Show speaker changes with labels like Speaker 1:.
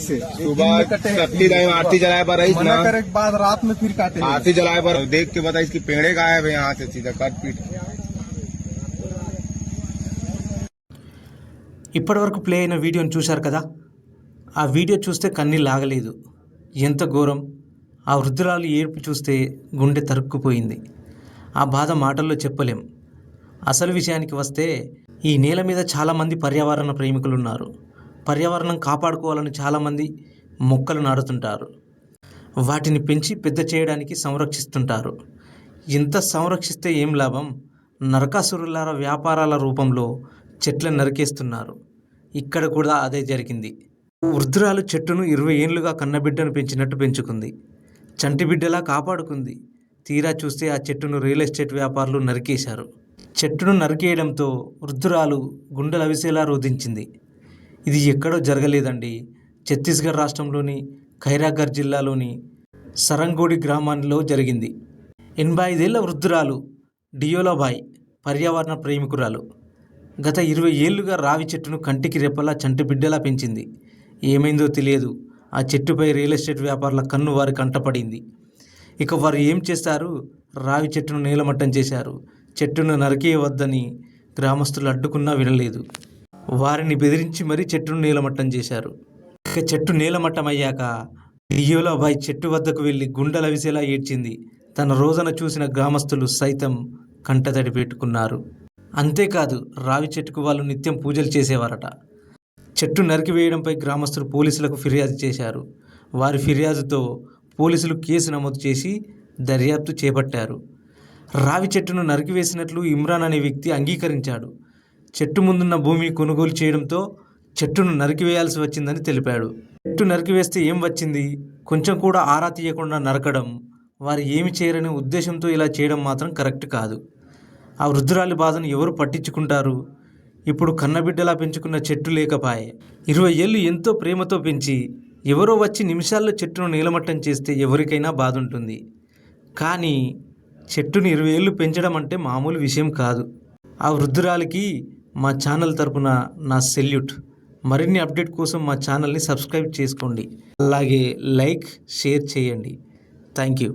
Speaker 1: से सुबह कटली गए आरती जलाए पर रही ना करे बाद रात में फिर काटे आरती जलाए पर देख के बता इसकी पेड़े गायब है यहाँ से सीधा कट पीट।
Speaker 2: ఇప్పటి వరకు ప్లే అయిన వీడియోని చూశారు కదా. ఆ వీడియో చూస్తే కన్నీళ్ళు ఆగలేదు. ఎంత ఘోరం! ఆ వృద్ధురాలు ఏడుపు చూస్తే గుండె తరుక్కుపోయింది. ఆ బాధ మాటల్లో చెప్పలేం. అసలు విషయానికి వస్తే ఈ నేల మీద చాలామంది పర్యావరణ ప్రేమికులు ఉన్నారు. పర్యావరణం కాపాడుకోవాలని చాలామంది మొక్కలు నాటుతుంటారు. వాటిని పెంచి పెద్ద చేయడానికి సంరక్షిస్తుంటారు. ఇంత సంరక్షిస్తే ఏం లాభం? నరకాసురులార వ్యాపారాల రూపంలో చెట్లను నరికేస్తున్నారు. ఇక్కడ కూడా అదే జరిగింది. వృద్ధురాలు చెట్టును 20 ఏళ్లుగా కన్నబిడ్డను పెంచినట్టు పెంచుకుంది. చంటి బిడ్డలా కాపాడుకుంది. తీరా చూస్తే ఆ చెట్టును రియల్ ఎస్టేట్ వ్యాపారులు నరికేశారు. చెట్టును నరికేయడంతో వృద్ధురాలు గుండెలవిసేలా రోధించింది. ఇది ఎక్కడో జరగలేదండి. ఛత్తీస్గఢ్ రాష్ట్రంలోని ఖైరాఘర్ జిల్లాలోని సరంగోడి గ్రామంలో జరిగింది. 85 ఏళ్ల వృద్ధురాలు డియోలాబాయ్ పర్యావరణ ప్రేమికురాలు. గత 20 ఏళ్లుగా రావి చెట్టును కంటికి రెప్పలా చంటి బిడ్డలా పెంచింది. ఏమైందో తెలియదు. ఆ చెట్టుపై రియల్ ఎస్టేట్ వ్యాపారుల కన్ను వారి కంటపడింది. ఇక వారు ఏం చేస్తారు? రావి చెట్టును నేలమట్టం చేశారు. చెట్టును నరికేయవద్దని గ్రామస్తులు అడ్డుకున్నా వినలేదు. వారిని బెదిరించి మరీ చెట్టును నేలమట్టం చేశారు. ఇక చెట్టు నేలమట్టం అయ్యాక డియోలాబాయ్ చెట్టు వద్దకు వెళ్ళి గుండెలవిసేలా ఏడ్చింది. తన రోజున చూసిన గ్రామస్తులు సైతం కంటతడి పెట్టుకున్నారు. అంతేకాదు, రావి చెట్టుకు వాళ్ళు నిత్యం పూజలు చేసేవారట. చెట్టు నరికివేయడంపై గ్రామస్తులు పోలీసులకు ఫిర్యాదు చేశారు. వారి ఫిర్యాదుతో పోలీసులు కేసు నమోదు చేసి దర్యాప్తు చేపట్టారు. రావి చెట్టును నరికివేసినట్లు ఇమ్రాన్ అనే వ్యక్తి అంగీకరించాడు. చెట్టు ముందున్న భూమిని కొనుగోలు చేయడంతో చెట్టును నరికివేయాల్సి వచ్చిందని తెలిపాడు. చెట్టు నరికివేస్తే ఏం వచ్చింది? కొంచెం కూడా ఆరా తీయకుండా నరకడం. వారు ఏమి చేయరనే ఉద్దేశంతో ఇలా చేయడం మాత్రం కరెక్ట్ కాదు. ఆ వృద్ధురాలి బాధను ఎవరు పట్టించుకుంటారు? ఇప్పుడు కన్నబిడ్డలా పెంచుకున్న చెట్టు లేకపాయే. 20 ఏళ్ళు ఎంతో ప్రేమతో పెంచి ఎవరో వచ్చి నిమిషాల్లో చెట్టును నీలమట్టం చేస్తే ఎవరికైనా బాధ ఉంటుంది. కానీ చెట్టును 20 ఏళ్ళు పెంచడం అంటే మామూలు విషయం కాదు. ఆ వృద్ధురాలికి మా ఛానల్ తరపున నా సెల్యూట్. మరిన్ని అప్డేట్ కోసం మా ఛానల్ని సబ్స్క్రైబ్ చేసుకోండి. అలాగే లైక్, షేర్ చేయండి. Thank you.